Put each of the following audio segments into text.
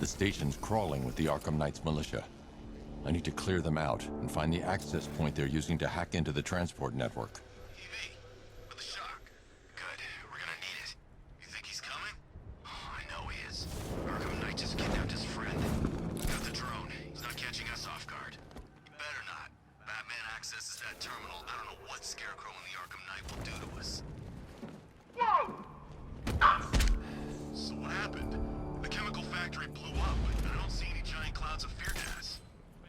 The station's crawling with the Arkham Knight's militia. I need to clear them out and find the access point they're using to hack into the transport network. EV, with a shock. Good, we're gonna need it. You think he's coming? Oh, I know he is. Arkham Knight just kidnapped his friend. Got the drone. He's not catching us off guard. He better not. Batman accesses that terminal. I don't know what Scarecrow and the Arkham Knight will do to us. Whoa! So what happened? The chemical factory blew up, but I don't see any giant clouds of fear gas.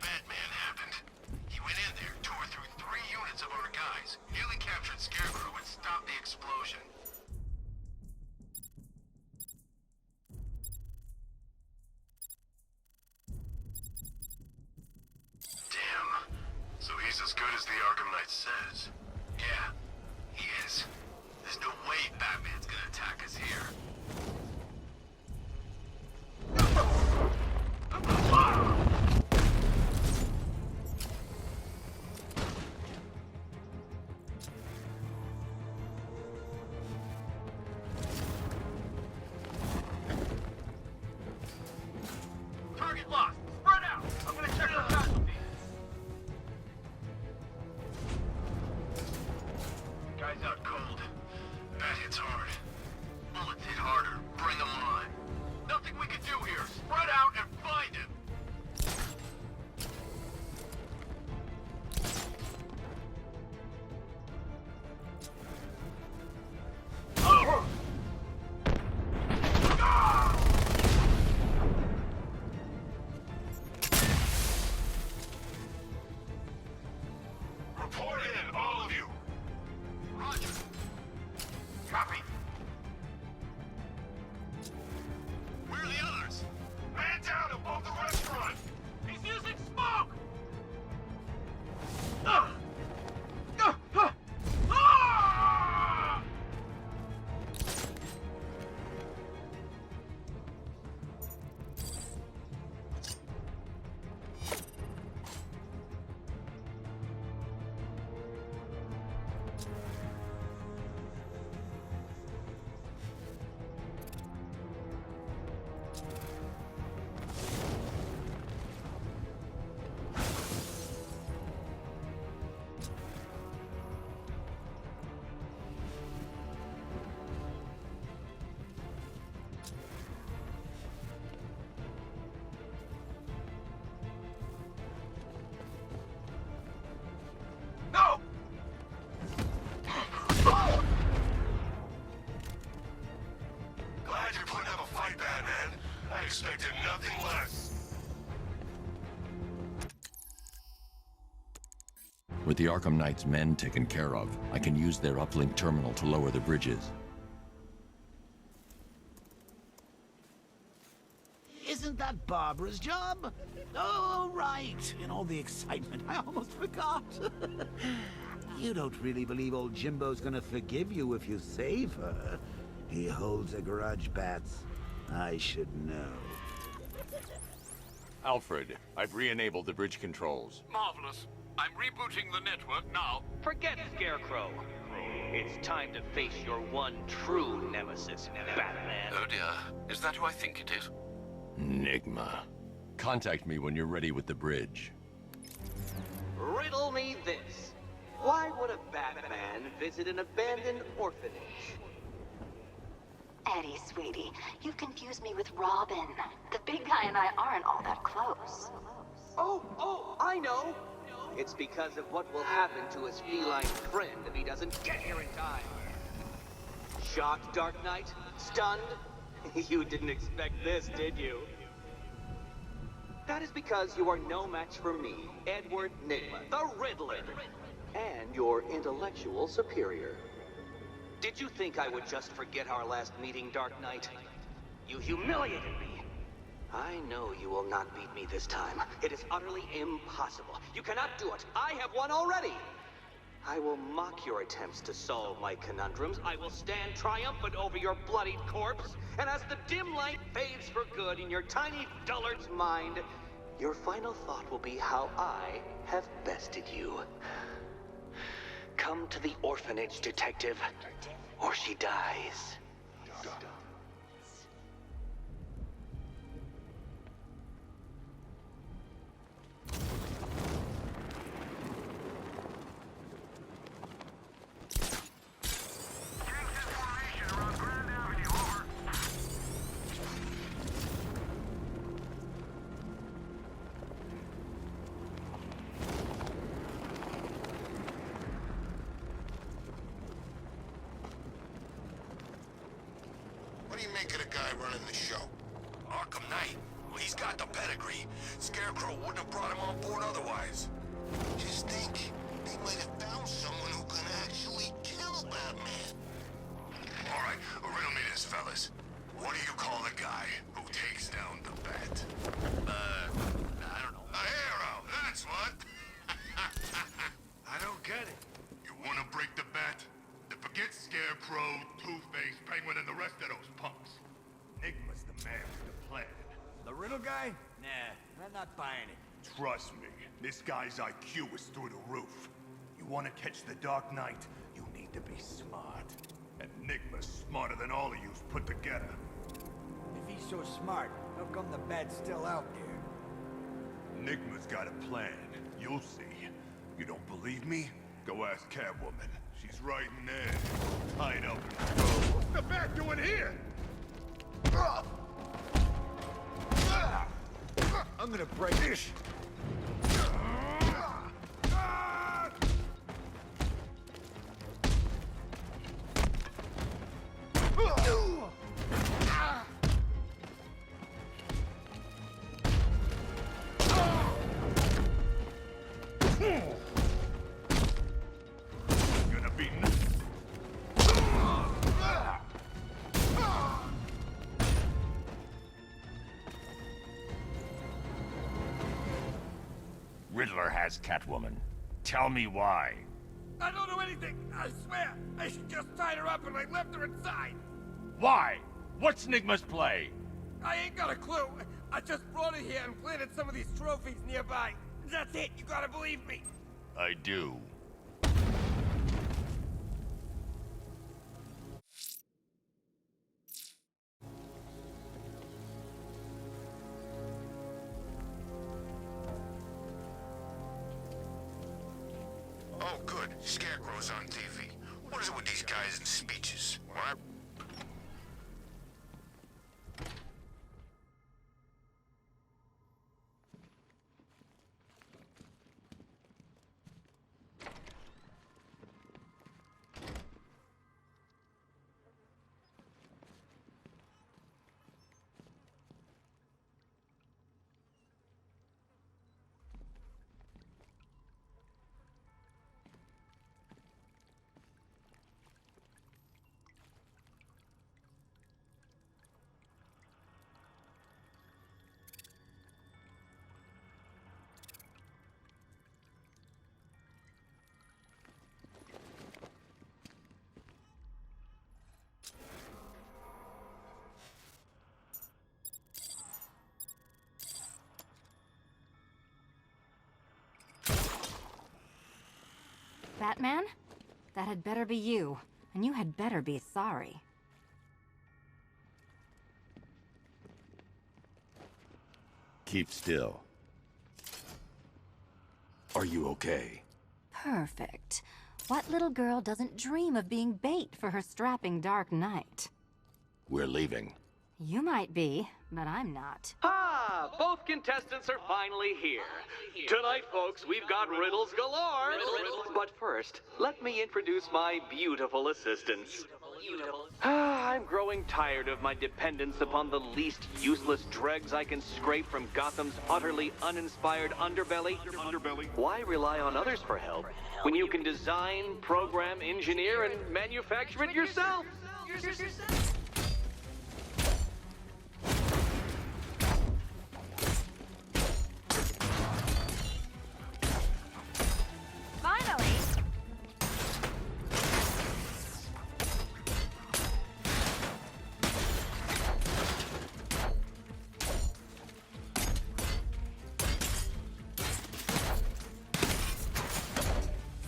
Batman happened. He went in there, tore through 3 units of our guys, nearly captured Scarecrow, and stopped the explosion. Damn. So he's as good as the Arkham Knight says. Yeah, he is. There's no way Batman's gonna attack us here. Target lost. Spread out. I'm gonna check for casualties. Guy's out cold. Bat hits hard. Bullets hit harder. Bring them on. Nothing we can do here. Spread out and find him. Report in, all of you. Roger. Copy. Where are the others? Man down above the restaurant! He's using smoke! Ah! No! Glad you're putting up a fight, Batman. I expected nothing less. With the Arkham Knight's men taken care of, I can use their uplink terminal to lower the bridges. Isn't that Barbara's job? Oh, right. In all the excitement, I almost forgot. You don't really believe old Jimbo's gonna forgive you if you save her. He holds a grudge, Bats. I should know. Alfred, I've re-enabled the bridge controls. Marvelous. I'm rebooting the network now. Forget Scarecrow. It's time to face your one true nemesis, Batman. Oh dear. Is that who I think it is? Enigma. Contact me when you're ready with the bridge. Riddle me this. Why would a Batman visit an abandoned orphanage? Eddie, sweetie, you've confused me with Robin. The big guy and I aren't all that close. Oh, I know. It's because of what will happen to his feline friend if he doesn't get here in time. Shocked, Dark Knight? Stunned? You didn't expect this, did you? That is because you are no match for me, Edward Nygma, the Riddler, and your intellectual superior. Did you think I would just forget our last meeting, Dark Knight? You humiliated me. I know you will not beat me this time. It is utterly impossible. You cannot do it. I have won already. I will mock your attempts to solve my conundrums. I will stand triumphant over your bloodied corpse. And as the dim light fades for good in your tiny dullard's mind, your final thought will be how I have bested you. Come to the orphanage, detective, or she dies. guy running the show? Arkham Knight. Well, he's got the pedigree. Scarecrow wouldn't have brought him on board otherwise. Just think, they might have found someone who can actually kill Batman. All right, riddle me this, fellas. What do you call the guy who takes down the Bat? I don't know. A hero, that's what. I don't get it. You want to break the Bat? Then forget Scarecrow, Two-Face, Penguin, and the rest of those punks. Enigma's the man with the plan. The riddle guy? Nah, I'm not buying it. Trust me, this guy's IQ is through the roof. You want to catch the Dark Knight, you need to be smart. And Enigma's smarter than all of yous put together. If he's so smart, how come the Bat's still out there? Enigma's got a plan. You'll see. You don't believe me? Go ask Catwoman. She's right in there. Tied up. What's the Bat doing here? I'm gonna break this. Gonna be Riddler has Catwoman. Tell me why. I don't know anything, I swear. I just tied her up and I left her inside. Why? What's Enigma's play? I ain't got a clue. I just brought her here and planted some of these trophies nearby. That's it, you gotta believe me. I do. Oh, good. Scarecrow's on TV. What is it with these guys and speeches? What? Batman? That had better be you. And you had better be sorry. Keep still. Are you okay? Perfect. What little girl doesn't dream of being bait for her strapping Dark Knight? We're leaving. You might be, but I'm not. Ah, both contestants are finally here. Tonight, folks, we've got riddles galore. But first, let me introduce my beautiful assistants. I'm growing tired of my dependence upon the least useless dregs I can scrape from Gotham's utterly uninspired underbelly. Why rely on others for help when you can design, program, engineer, and manufacture it yourself? Finally!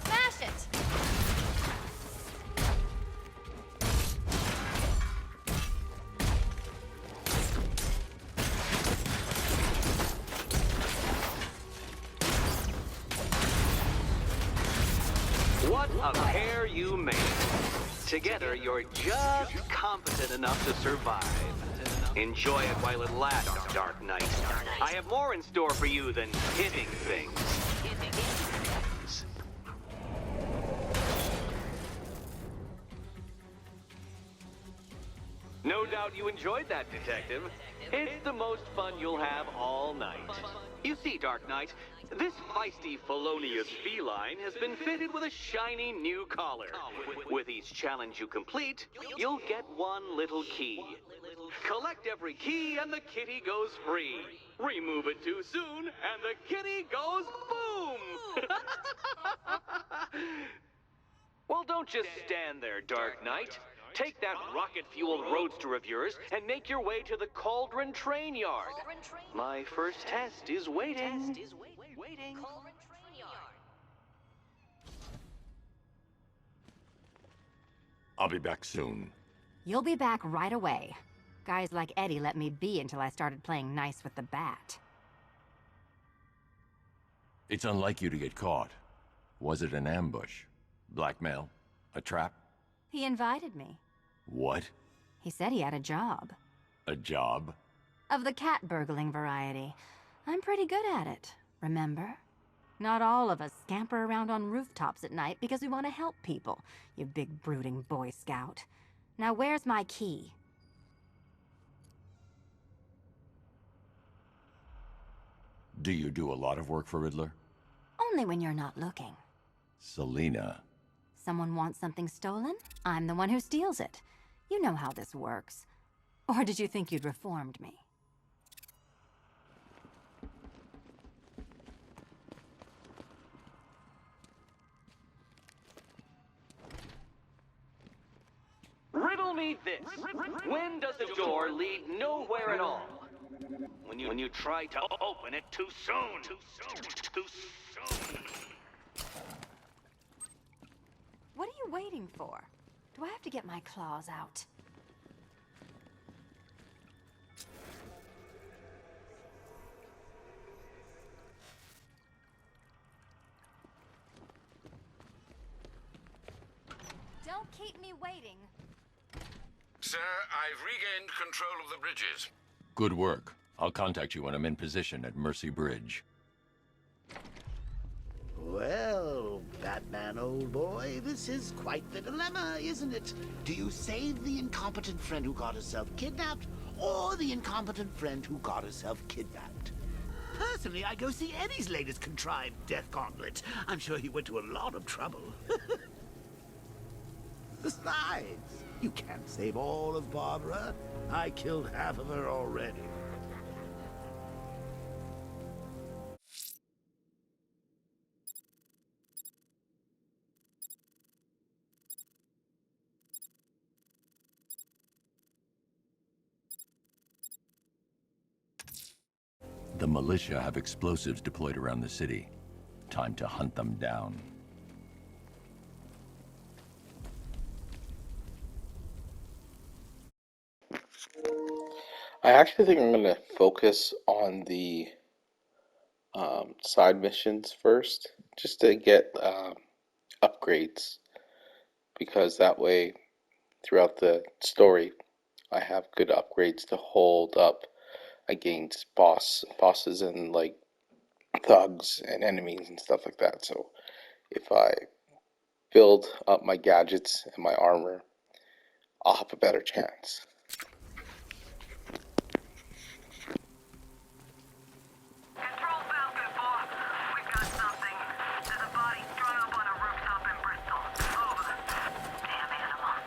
Smash it! What a pair you made. Together, you're just competent enough to survive. Enjoy it while it lasts, Dark Knight. I have more in store for you than hitting things. No doubt you enjoyed that, Detective. It's the most fun you'll have all night. You see, Dark Knight, this feisty, felonious feline has been fitted with a shiny new collar. With each challenge you complete, you'll get one little key. Collect every key and the kitty goes free. Remove it too soon and the kitty goes boom! Well, don't just stand there, Dark Knight. Take that rocket-fueled roadster of yours and make your way to the Cauldron Train Yard. My first test is waiting. I'll be back soon. You'll be back right away. Guys like Eddie let me be until I started playing nice with the bat. It's unlike you to get caught. Was it an ambush? Blackmail? A trap? He invited me. What? He said he had a job. A job? Of the cat burgling variety. I'm pretty good at it, remember? Not all of us scamper around on rooftops at night because we want to help people, you big brooding Boy Scout. Now where's my key? Do you do a lot of work for Riddler? Only when you're not looking. Selina. Someone wants something stolen? I'm the one who steals it. You know how this works. Or did you think you'd reformed me? Riddle me this. When does a door lead nowhere at all? When you try to open it too soon. Too soon. What are you waiting for? Do I have to get my claws out? Don't keep me waiting. Sir, I've regained control of the bridges. Good work. I'll contact you when I'm in position at Mercy Bridge. Well, Batman, old boy, this is quite the dilemma, isn't it? Do you save the incompetent friend who got herself kidnapped, or the incompetent friend who got herself kidnapped? Personally, I go see Eddie's latest contrived death gauntlet. I'm sure he went to a lot of trouble. Besides, you can't save all of Barbara. I killed half of her already. The militia have explosives deployed around the city. Time to hunt them down. I actually think I'm going to focus on the side missions first, just to get upgrades, because that way, throughout the story, I have good upgrades to hold up against bosses and like thugs and enemies and stuff like that. So if I build up my gadgets and my armor, I'll have a better chance. Control Falcon 4. We've got something. There's a body strung up on a rooftop in Bristol. Over. Damn animal.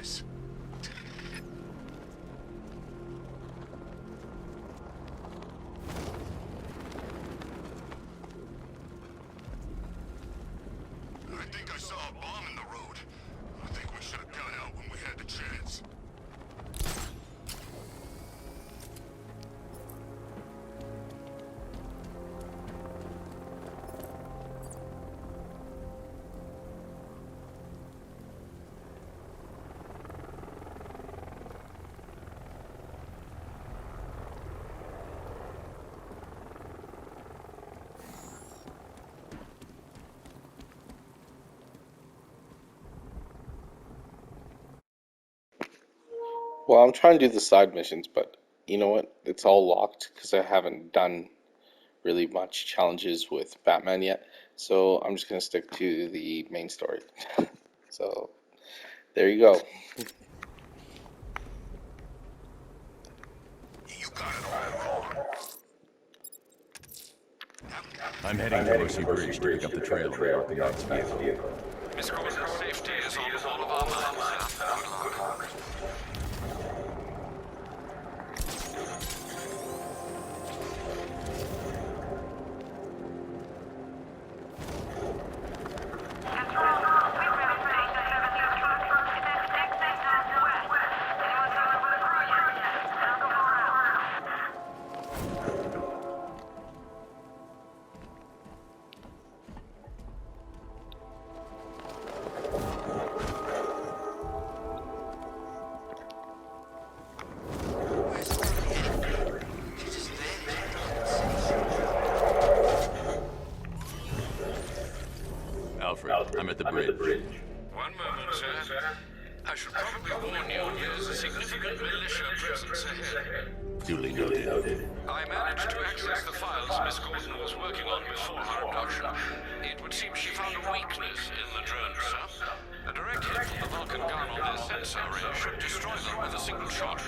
this. I think I saw a bomb in the road. I think we should have got out when we had the chance. Well, I'm trying to do the side missions, but you know what? It's all locked because I haven't done really much challenges with Batman yet. So I'm just going to stick to the main story. So there you go. You got it all wrong. I'm heading to Mercy Bridge to pick up the trail of the Arkham Knight's vehicle. Miss Gordon's safety is on all of our minds, sir. Good luck. Alfred, I'm at the bridge. One moment, sir. I should probably warn you there's a significant militia presence ahead. Duly noted. I managed to access the files Miss Gordon was working on before her abduction. It would seem she found a weakness in the drone, sir. A direct hit from the Vulcan gun on their sensor array should destroy them with a single shot.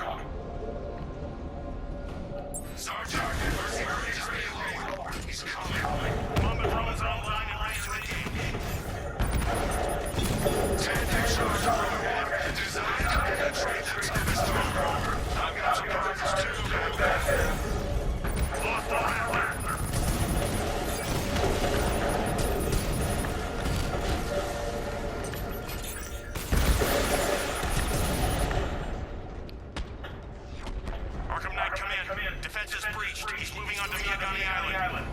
Sergeant, Mercy Bridge is reloaded. He's coming. Bomber drones online and ready to engage. 10 charge program designed to penetrate the toughest armor. I've got surprises too. Lost the rattler. Arkham Knight, come in. Defense is breached. He's moving onto Miyagani Island.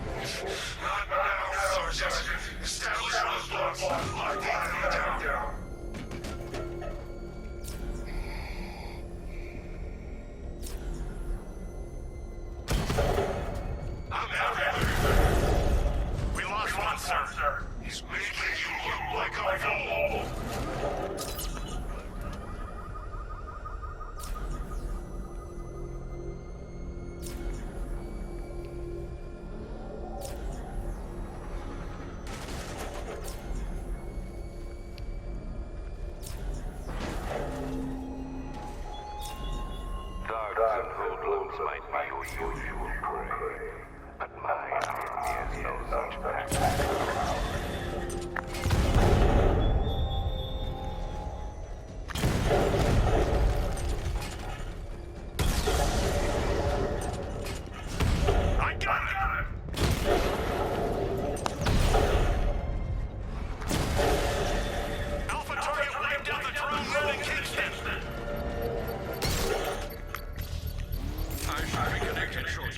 Not now, Sergeant. Establish roadblocks. Lock the enemy down. I'm everywhere. We lost one, sir. He's making you look like a fool. Thugs and hoodlums might be your usual prey, but mine is no such pack. I got it! Alpha target wiped out the drone moving Kingston. I should be connected shortly.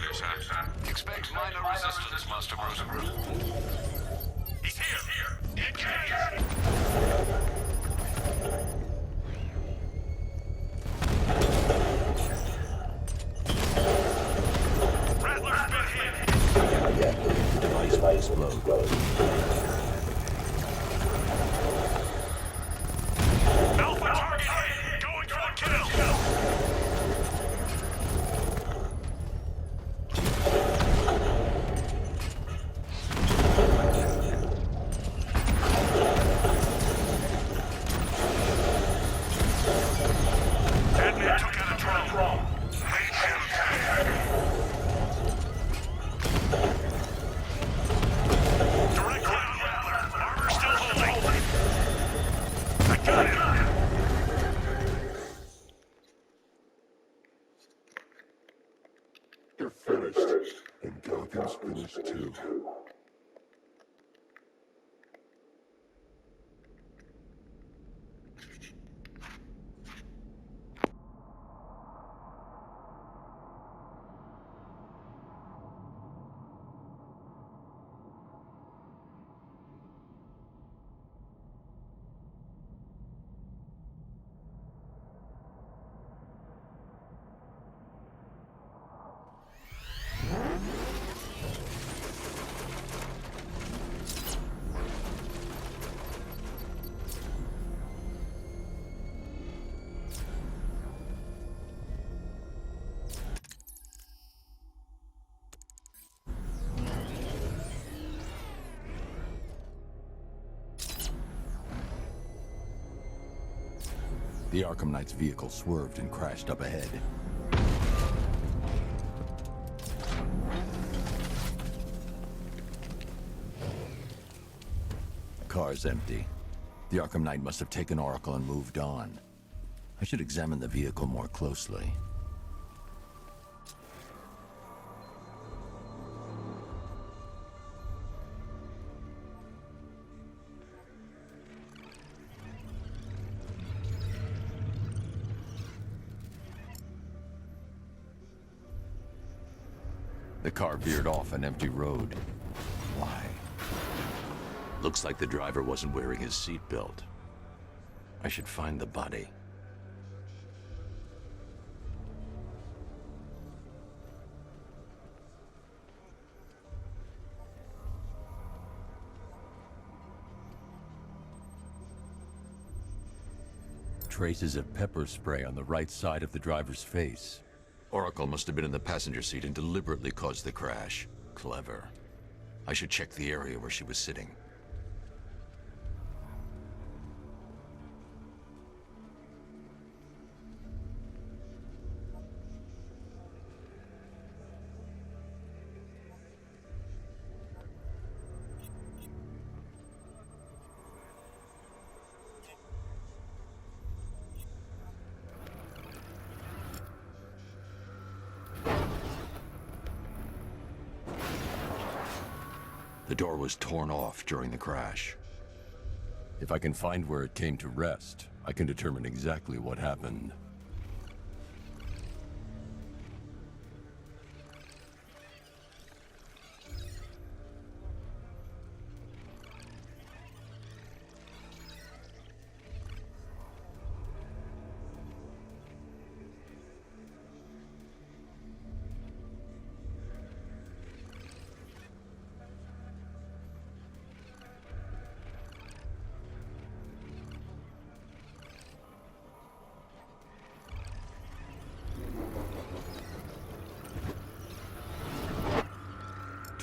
almost finished too. The Arkham Knight's vehicle swerved and crashed up ahead. Car's empty. The Arkham Knight must have taken Oracle and moved on. I should examine the vehicle more closely. The car veered off an empty road. Why? Looks like the driver wasn't wearing his seatbelt. I should find the body. Traces of pepper spray on the right side of the driver's face. Oracle must have been in the passenger seat and deliberately caused the crash. Clever. I should check the area where she was sitting. The door was torn off during the crash. If I can find where it came to rest, I can determine exactly what happened.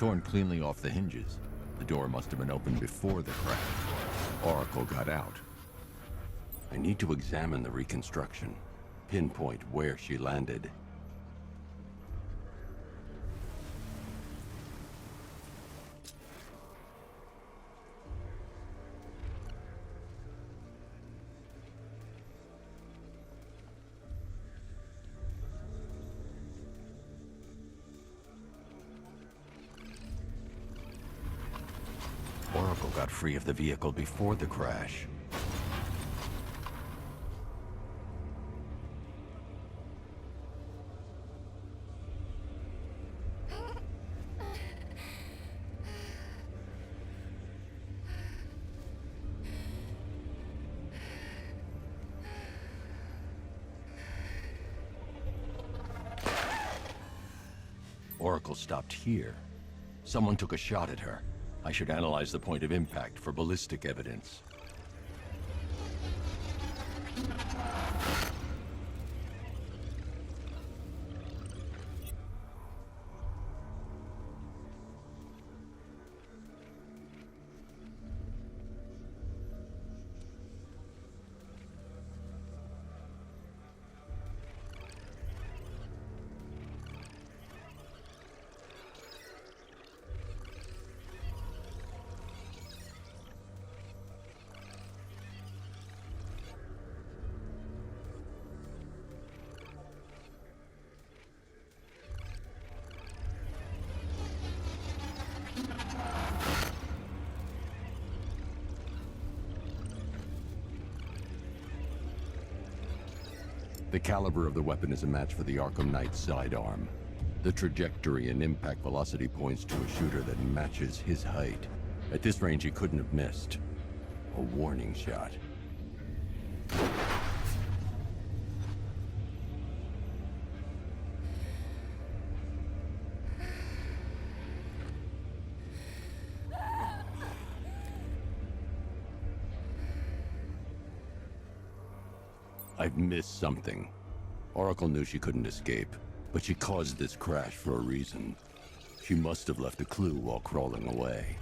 Torn cleanly off the hinges. The door must have been opened before the crash. Oracle got out. I need to examine the reconstruction, pinpoint where she landed. Oracle got free of the vehicle before the crash. Oracle stopped here. Someone took a shot at her. I should analyze the point of impact for ballistic evidence. The caliber of the weapon is a match for the Arkham Knight's sidearm. The trajectory and impact velocity points to a shooter that matches his height. At this range, he couldn't have missed. A warning shot. I've missed something. Oracle knew she couldn't escape, but she caused this crash for a reason. She must have left a clue while crawling away.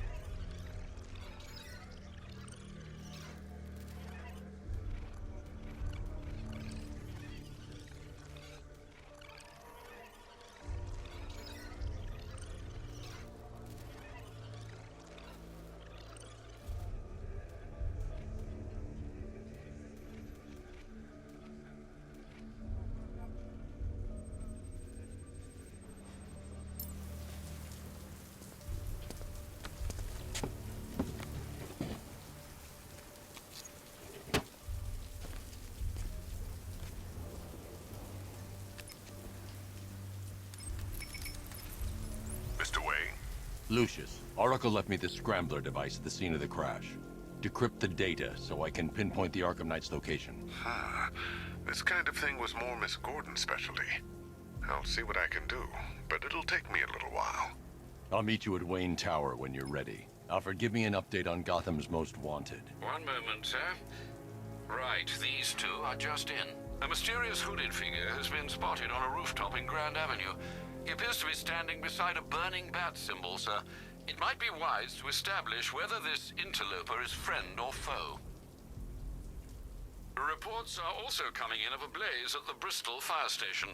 Mr. Wayne? Lucius, Oracle left me the scrambler device at the scene of the crash. Decrypt the data so I can pinpoint the Arkham Knight's location. This kind of thing was more Miss Gordon's specialty. I'll see what I can do, but it'll take me a little while. I'll meet you at Wayne Tower when you're ready. Alfred, give me an update on Gotham's Most Wanted. One moment, sir. Right, these two are just in. A mysterious hooded figure has been spotted on a rooftop in Grand Avenue. He appears to be standing beside a burning bat symbol, sir. It might be wise to establish whether this interloper is friend or foe. Reports are also coming in of a blaze at the Bristol fire station.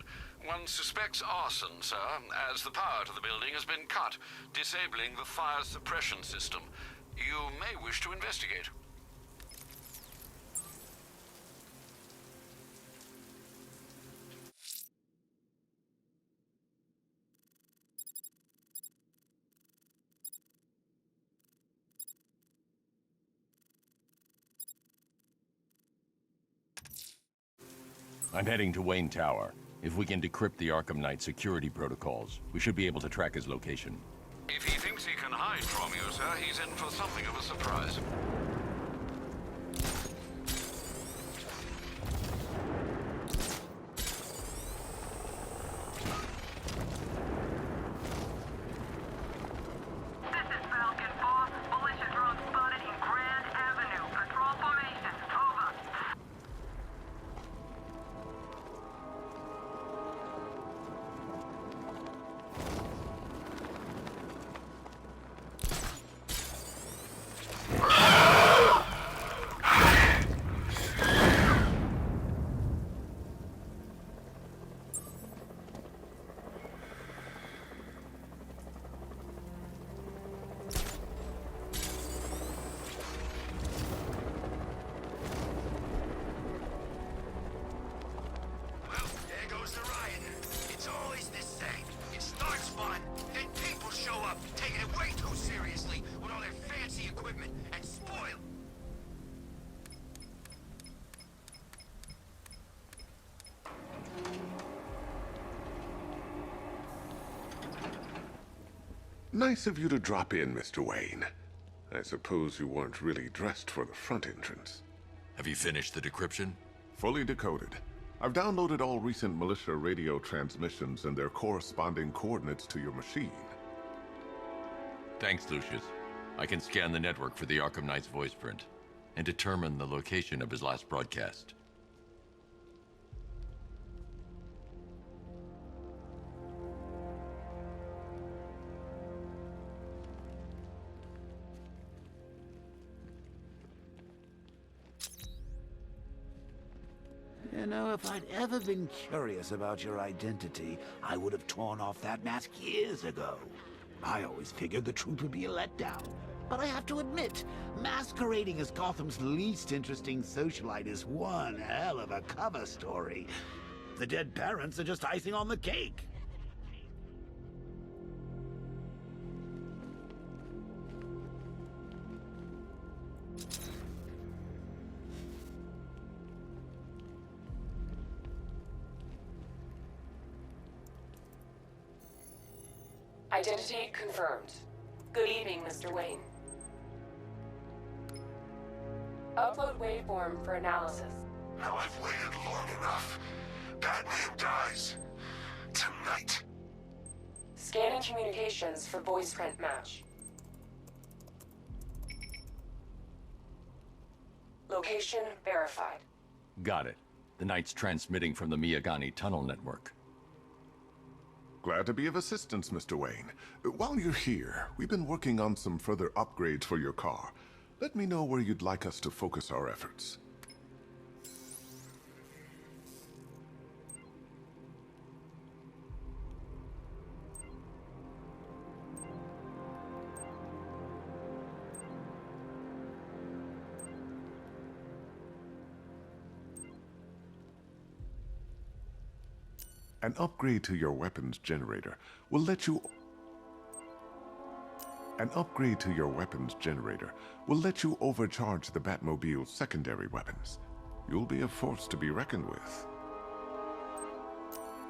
One suspects arson, sir, as the power to the building has been cut, disabling the fire suppression system. You may wish to investigate. I'm heading to Wayne Tower. If we can decrypt the Arkham Knight security protocols, we should be able to track his location. If he thinks he can hide from you, sir, he's in for something of a surprise. This is Falcon 4. Militia drone spotted in Grand Avenue. Patrol formation. Over. Well, there goes the riot. It's always the same. It starts fun, then people show up, taking it way too seriously with all their fancy equipment and spoil. Nice of you to drop in, Mr. Wayne. I suppose you weren't really dressed for the front entrance. Have you finished the decryption? Fully decoded. I've downloaded all recent militia radio transmissions and their corresponding coordinates to your machine. Thanks, Lucius. I can scan the network for the Arkham Knight's voice print and determine the location of his last broadcast. You know, if I'd ever been curious about your identity, I would have torn off that mask years ago. I always figured the truth would be a letdown. But I have to admit, masquerading as Gotham's least interesting socialite is one hell of a cover story. The dead parents are just icing on the cake. Identity confirmed. Good evening, Mr. Wayne. Upload waveform for analysis. Now I've waited long enough. Batman dies. Tonight. Scanning communications for voice print match. Location verified. Got it. The Knight's transmitting from the Miyagani tunnel network. Glad to be of assistance, Mr. Wayne. While you're here, we've been working on some further upgrades for your car. Let me know where you'd like us to focus our efforts. An upgrade to your weapons generator will let you overcharge the Batmobile's secondary weapons. You'll be a force to be reckoned with.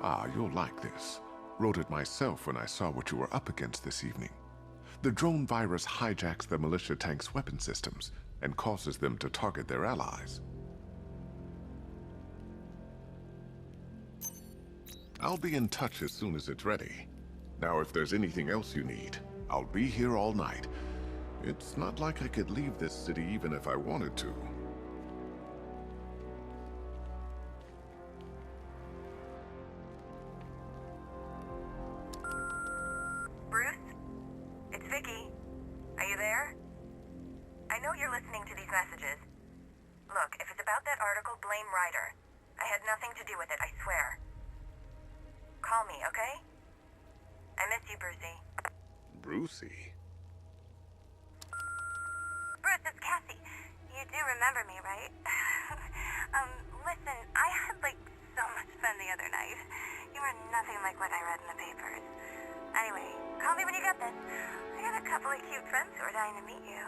Ah, you'll like this. Wrote it myself when I saw what you were up against this evening. The drone virus hijacks the militia tank's weapon systems and causes them to target their allies. I'll be in touch as soon as it's ready. Now, if there's anything else you need, I'll be here all night. It's not like I could leave this city even if I wanted to. Bruce? It's Vicky. Are you there? I know you're listening to these messages. Look, if it's about that article, blame Ryder. I had nothing to do with it, I swear. Call me, okay? I miss you, Brucey. Brucey? Bruce, it's Cassie. You do remember me, right? Listen, I had, so much fun the other night. You were nothing like what I read in the papers. Anyway, call me when you get this. I got a couple of cute friends who are dying to meet you.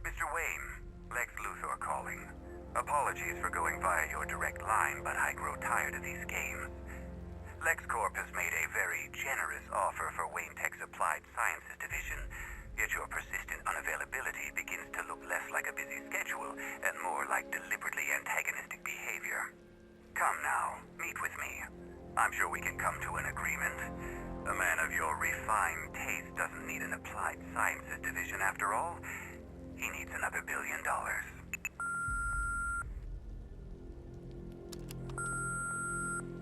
Mr. Wayne, Lex Luthor calling. Apologies for going via your direct line, but I grow tired of these games. LexCorp has made a very generous offer for Wayne Tech's Applied Sciences division, yet your persistent unavailability begins to look less like a busy schedule and more like deliberately antagonistic behavior. Come now, meet with me. I'm sure we can come to an agreement. A man of your refined taste doesn't need an Applied Sciences division after all. He needs another $1 billion.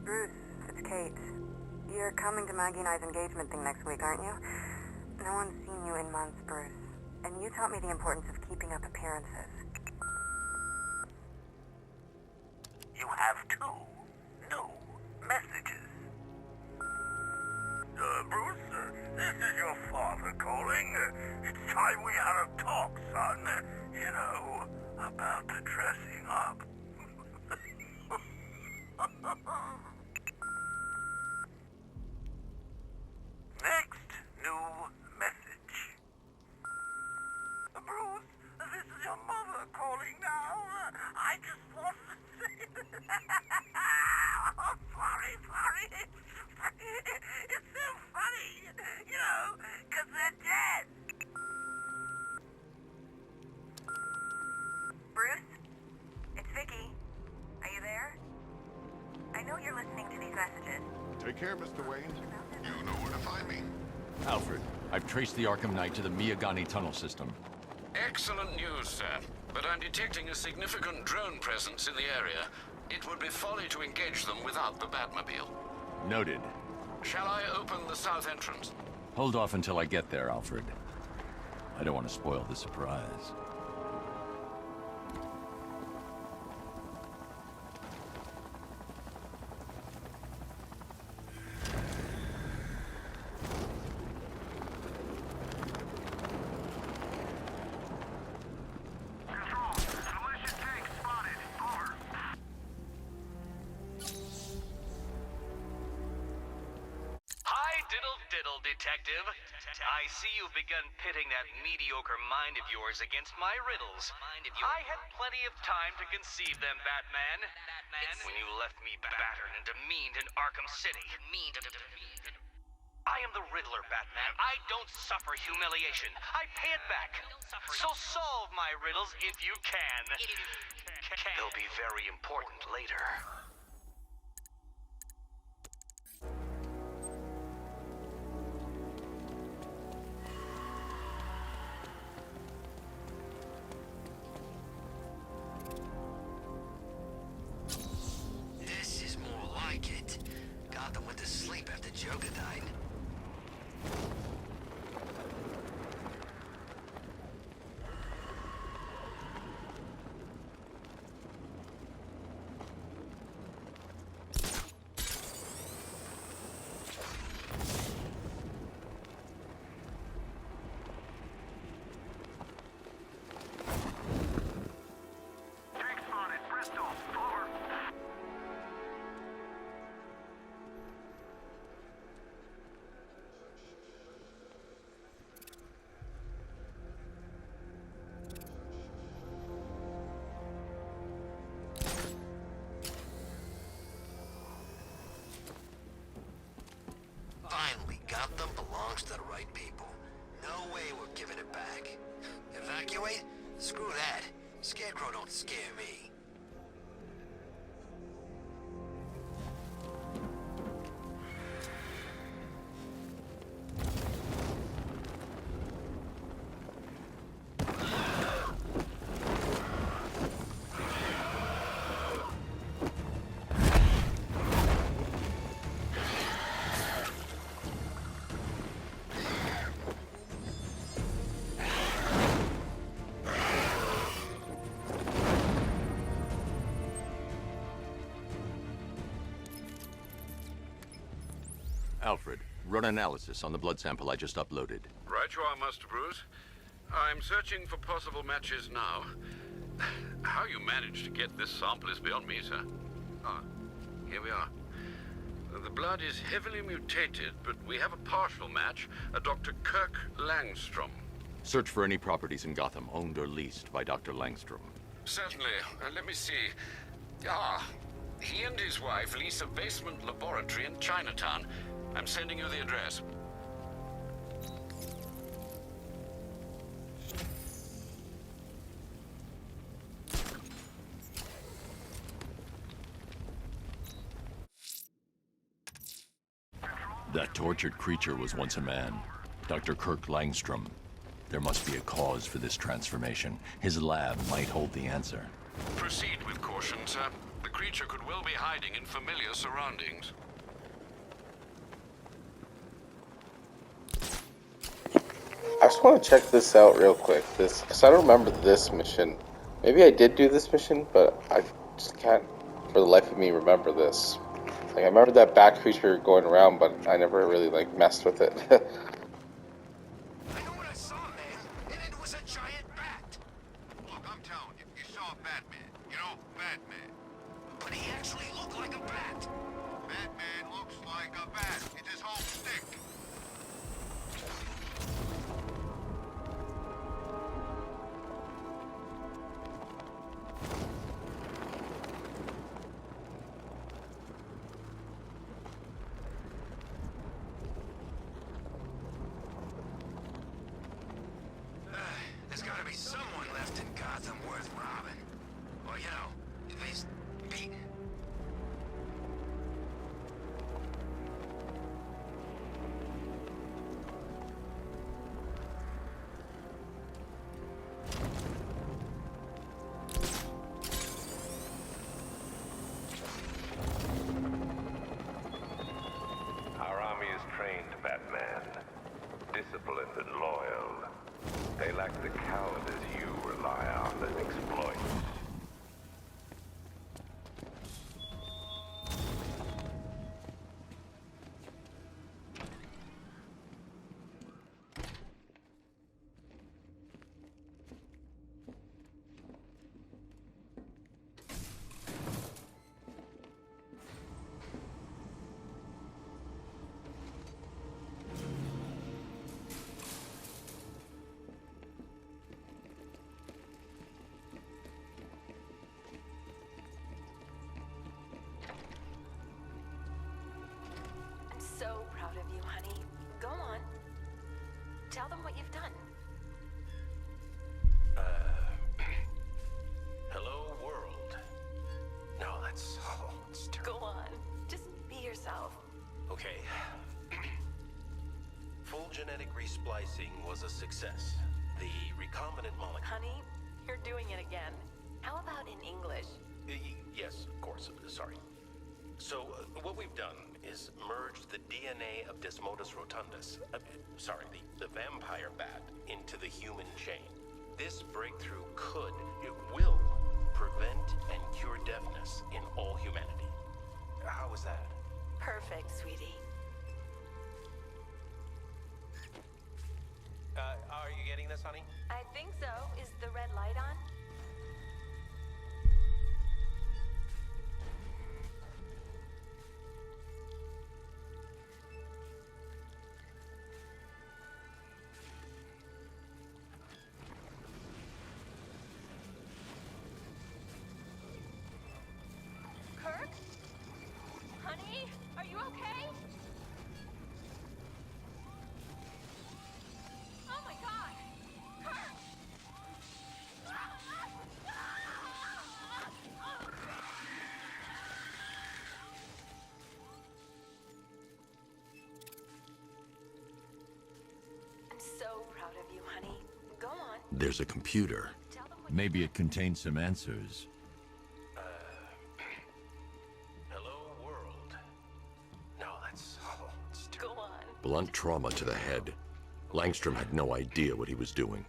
Bruce, it's Kate. You're coming to Maggie and I's engagement thing next week, aren't you? No one's seen you in months, Bruce. And you taught me the importance of keeping up appearances. You have two new messages. Bruce, this is your father calling. It's time we had a talk, son. You know, about the dressing up. Next new message. Bruce, this is your mother calling now. I just want to say... Oh, sorry. It's so funny, you know, because they're dead. Bruce? It's Vicky. Are you there? I know you're listening to these messages. Take care, Mr. Wayne. You know where to find me. Alfred, I've traced the Arkham Knight to the Miyagani tunnel system. Excellent news, sir. But I'm detecting a significant drone presence in the area. It would be folly to engage them without the Batmobile. Noted. Shall I open the south entrance? Hold off until I get there, Alfred. I don't want to spoil the surprise. Diddle, detective. I see you've begun pitting that mediocre mind of yours against my riddles. I had plenty of time to conceive them, Batman. When you left me battered and demeaned in Arkham City. I am the Riddler, Batman. I don't suffer humiliation. I pay it back. So solve my riddles if you can. They'll be very important later. This is more like it. Gotham went to sleep after Joker died. Finally, Gotham belongs to the right people. No way we're giving it back. Evacuate? Screw that. Scarecrow don't scare me. Alfred, run analysis on the blood sample I just uploaded. Right you are, Master Bruce. I'm searching for possible matches now. How you managed to get this sample is beyond me, sir. Ah, here we are. The blood is heavily mutated, but we have a partial match, a Dr. Kirk Langstrom. Search for any properties in Gotham owned or leased by Dr. Langstrom. Certainly. Let me see. Ah, he and his wife lease a basement laboratory in Chinatown. I'm sending you the address. That tortured creature was once a man. Dr. Kirk Langstrom. There must be a cause for this transformation. His lab might hold the answer. Proceed with caution, sir. The creature could well be hiding in familiar surroundings. I just want to check this out real quick. Because I don't remember this mission. Maybe I did do this mission, but I just can't, for the life of me, remember this. Like, I remember that bat creature going around, but I never really, like, messed with it. I know what I saw, man, and it was a giant bat. Look, I'm telling you, you saw Batman. You know, Batman. But he actually looked like a bat. Batman looks like a bat. It's his whole stick. There's gotta be someone left in Gotham worth robbing. Or, you know, at least beating. Tell them what you've done. Hello, world. No, that's terrible. Go on. Just be yourself. Okay. Full genetic resplicing was a success. The recombinant molecule... Honey, you're doing it again. How about in English? Yes, of course. Sorry. So, what we've done is merged the DNA of Desmodus rotundus, the vampire bat, into the human chain. This breakthrough will prevent and cure deafness in all humanity. How was that? Perfect, sweetie. Are you getting this, honey? I think so. Is the red light on? Kirk? Honey, are you okay? Oh my god! Kirk! I'm so proud of you, honey. Go on. There's a computer. Maybe it contains some answers. Hello, world. No, that's terrible. Go on. Blunt trauma to the head. Langstrom had no idea what he was doing.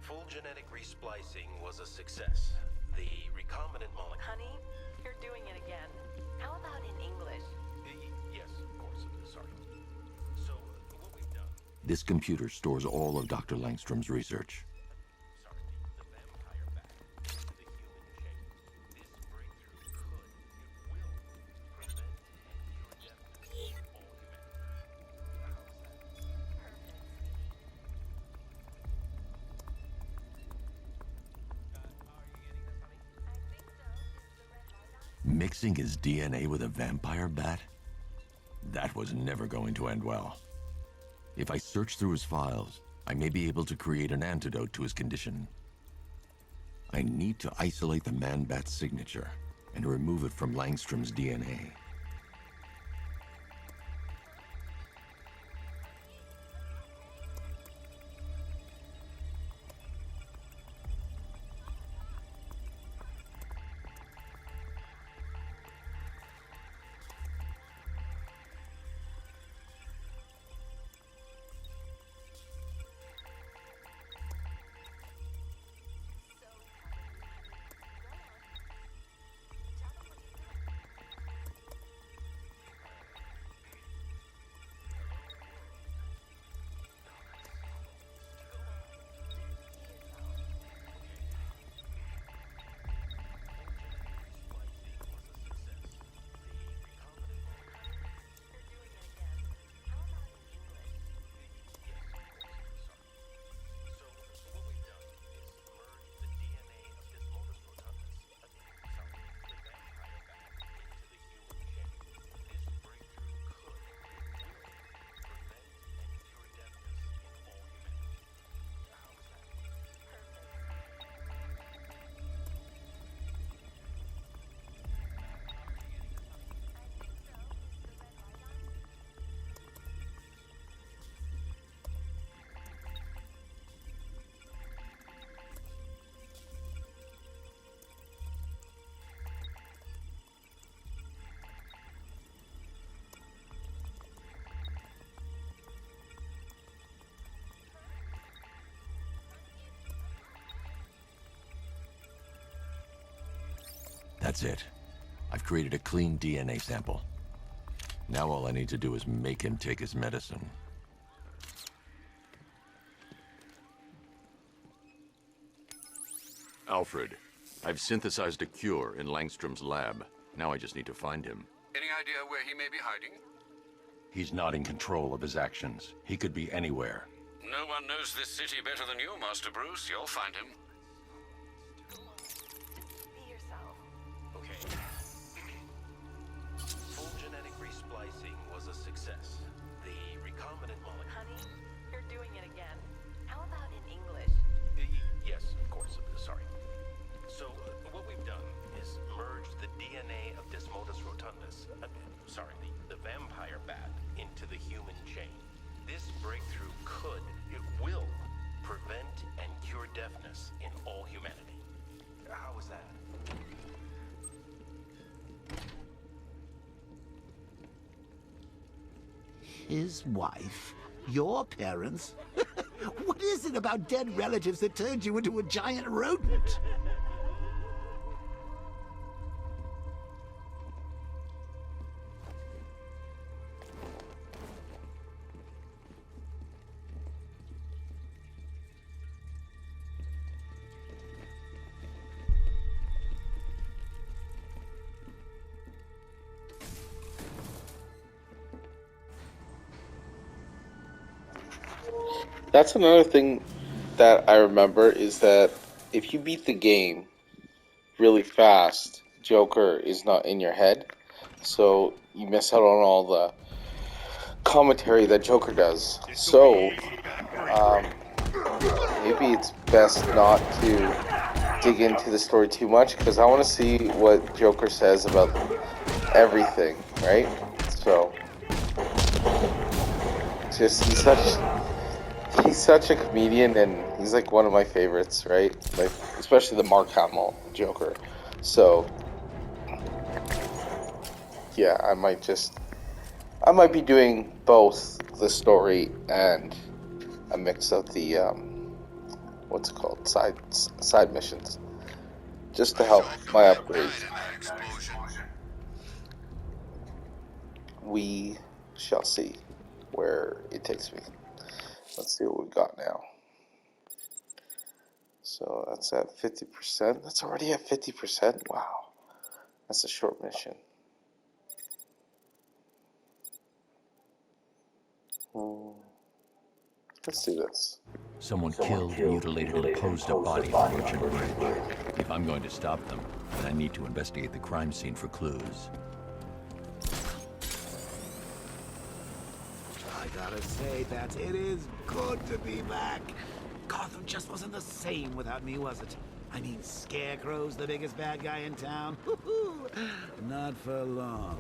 Full genetic resplicing was a success. The recombinant molecule... Honey, you're doing it again. How about in English? Yes, of course. Sorry. So, what we've done... This computer stores all of Dr. Langstrom's research. The vampire bat into the human chain. This breakthrough will prevent and cure deafness in all Mixing his DNA with a vampire bat? That was never going to end well. If I search through his files, I may be able to create an antidote to his condition. I need to isolate the man-bat's signature and remove it from Langstrom's DNA. That's it. I've created a clean DNA sample. Now all I need to do is make him take his medicine. Alfred, I've synthesized a cure in Langstrom's lab. Now I just need to find him. Any idea where he may be hiding? He's not in control of his actions. He could be anywhere. No one knows this city better than you, Master Bruce. You'll find him. Be yourself. Okay. Full genetic resplicing was a success. The recombinant molecule... Honey, you're doing it again. his wife? Your parents? What is it about dead relatives that turned you into a giant rodent? That's another thing that I remember is that if you beat the game really fast, Joker is not in your head. So you miss out on all the commentary that Joker does. So maybe it's best not to dig into the story too much because I want to see what Joker says about everything, right? So just he's such a comedian and he's like one of my favorites, right? Like especially the Mark Hamill Joker. So yeah, I might be doing both the story and a mix of the what's it called, side missions, just to help my upgrades. We shall see where it takes me. Let's see what we got now. So that's at 50%. That's already at 50%. Wow, that's a short mission. Let's do this. Someone killed, mutilated, and posed a body on Merchant Bridge. If I'm going to stop them, then I need to investigate the crime scene for clues. I gotta say, Bats, it is good to be back. Gotham just wasn't the same without me, was it? I mean, Scarecrow's the biggest bad guy in town. Not for long.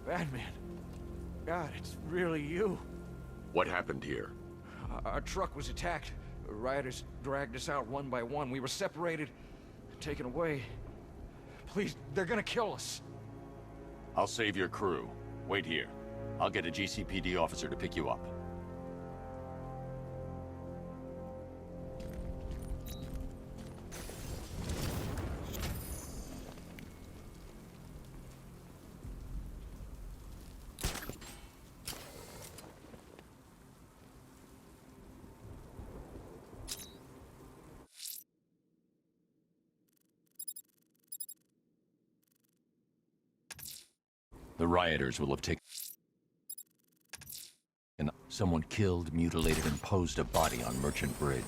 Batman. God, it's really you. What happened here? Our truck was attacked. Rioters dragged us out one by one. We were separated, taken away. Please, they're gonna kill us. I'll save your crew. Wait here. I'll get a GCPD officer to pick you up. The rioters will have taken... Someone killed, mutilated, and posed a body on Merchant Bridge.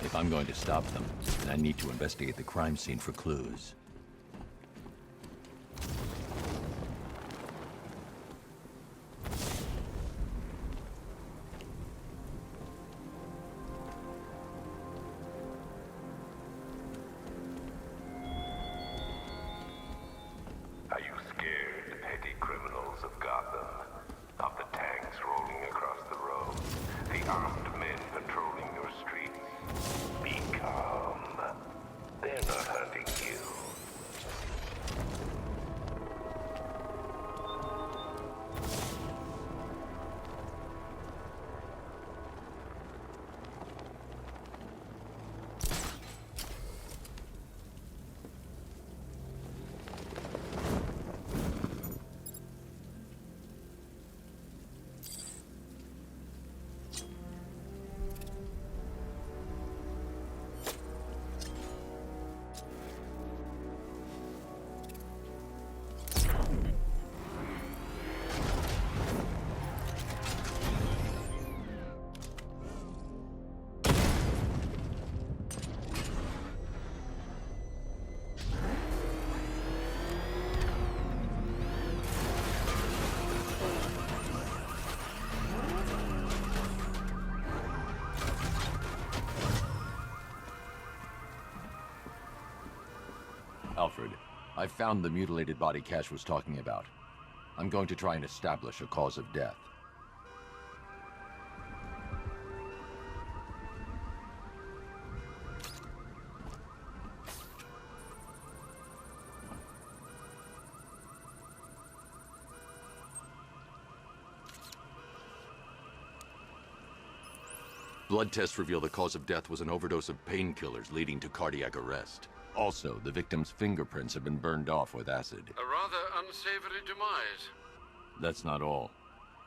If I'm going to stop them, then I need to investigate the crime scene for clues. Are you scared, petty criminals of Gotham? Of the tanks rolling across the road? The armed men patrolling your streets? Be calm. They're not hunting you. I've found the mutilated body Cash was talking about. I'm going to try and establish a cause of death. Blood tests reveal the cause of death was an overdose of painkillers leading to cardiac arrest. Also, the victim's fingerprints have been burned off with acid. A rather unsavory demise. That's not all.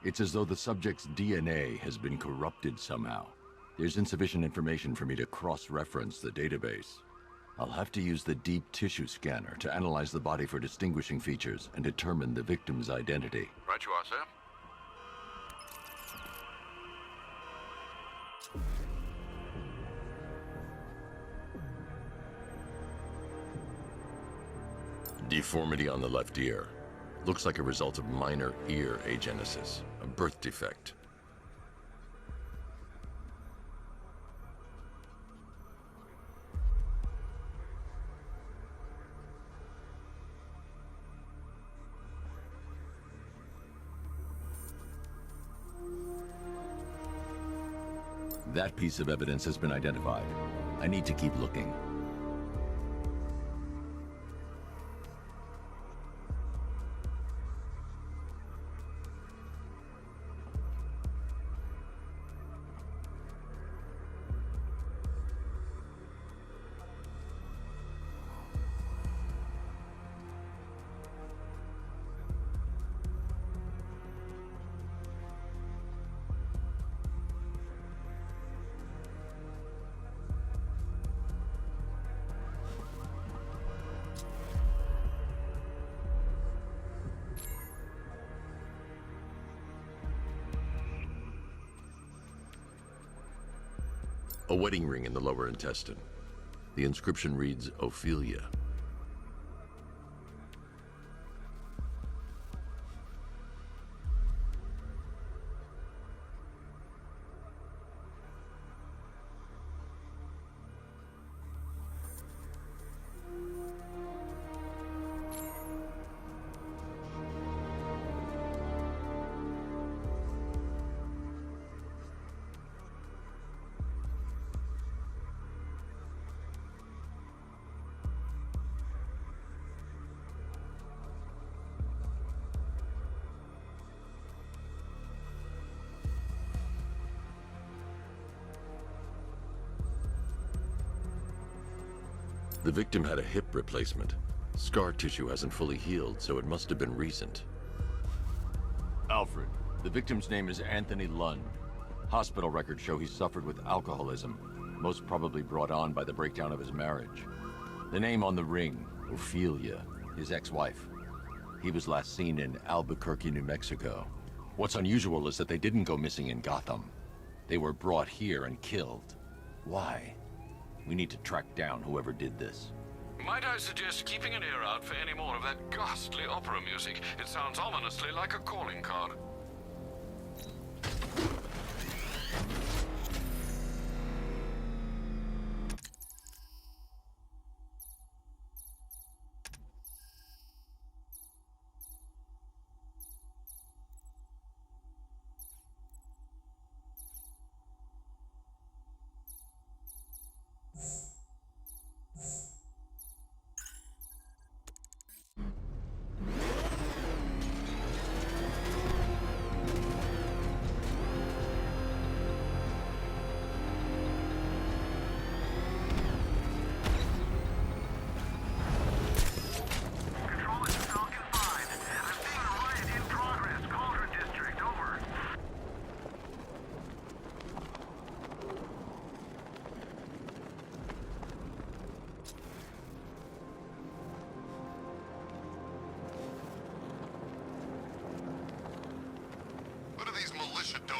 It's as though the subject's DNA has been corrupted somehow. There's insufficient information for me to cross-reference the database. I'll have to use the deep tissue scanner to analyze the body for distinguishing features and determine the victim's identity. Right you are, sir. Deformity on the left ear. Looks like a result of minor ear agenesis, a birth defect. That piece of evidence has been identified. I need to keep looking. A wedding ring in the lower intestine. The inscription reads, Ophelia. The victim had a hip replacement. Scar tissue hasn't fully healed, so it must have been recent. Alfred, the victim's name is Anthony Lund. Hospital records show he suffered with alcoholism, most probably brought on by the breakdown of his marriage. The name on the ring, Ophelia, his ex-wife. He was last seen in Albuquerque, New Mexico. What's unusual is that they didn't go missing in Gotham. They were brought here and killed. Why? We need to track down whoever did this. Might I suggest keeping an ear out for any more of that ghastly opera music? It sounds ominously like a calling card.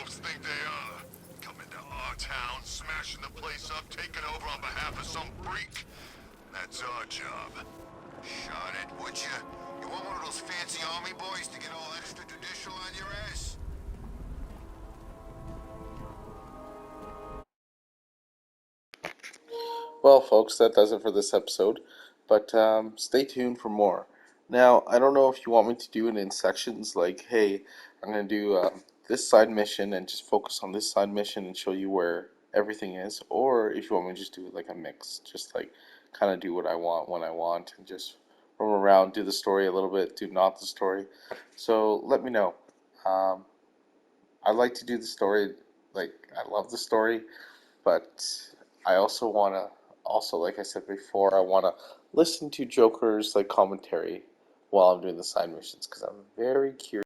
Think they are. Coming to our town, smashing the place up, taking over on behalf of some freak. That's our job. Shot it, would you? You want one of those fancy army boys to get all extrajudicial on your ass? Well, folks, that does it for this episode. But stay tuned for more. Now, I don't know if you want me to do it in sections, like, hey, I'm going to do this side mission and just focus on this side mission and show you where everything is, or if you want me to just do it like a mix, just like kind of do what I want when I want and just roam around, do the story a little bit, do not the story. So let me know. Um, I like to do the story, like, I love the story, but I also want to, also, like I said before, I want to listen to Joker's like commentary while I'm doing the side missions, because I'm very curious